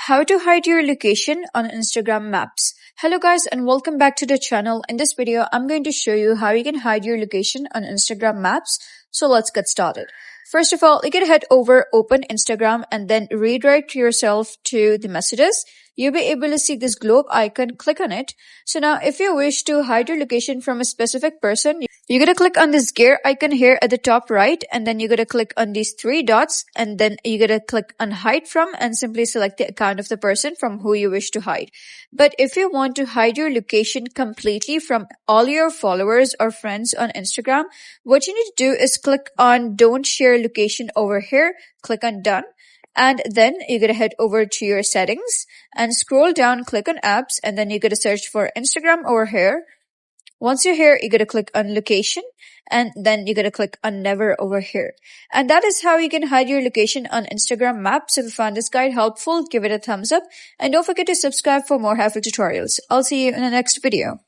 How to hide your location on Instagram Maps. Hello guys and welcome back to the channel. In this video, I'm going to show you how you can hide your location on Instagram Maps. So let's get started. First of all, you can head over, open Instagram and then redirect yourself to the messages. You'll be able to see this globe icon, click on it. So now if you wish to hide your location from a specific person, you're going to click on this gear icon here at the top right, and then you're going to click on these three dots, and then you're going to click on hide from and simply select the account of the person from who you wish to hide. But if you want to hide your location completely from all your followers or friends on Instagram, what you need to do is click on don't share location over here, click on done. And then you're going to head over to your settings and scroll down, click on apps, and then you're going to search for Instagram over here. Once you're here, you're going to click on location and then you're going to click on never over here. And that is how you can hide your location on Instagram Maps. If you found this guide helpful, give it a thumbs up and don't forget to subscribe for more helpful tutorials. I'll see you in the next video.